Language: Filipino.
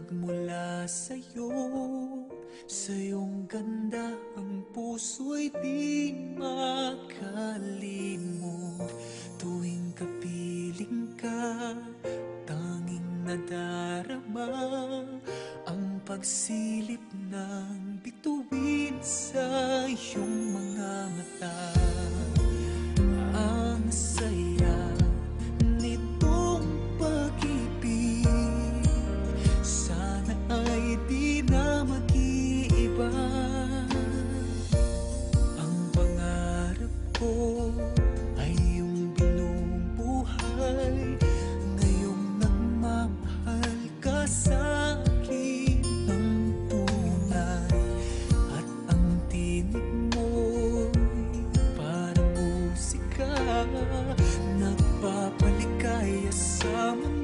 magmula sa'yo. Sa iyong ganda ang puso'y di makalimot. Tuwing kapiling ka, tanging nadarama ang pagsilip ng bituin sa iyong mga mata. Ang saya nitong pag-ibig, sana ay di na mag-iiba. Ang pangarap ko ay iyong binubuhay, ngayong nagmamahal ka sa akin ng tunay. At ang tinig mo'y parang musika, nagpapaligaya sa mundo.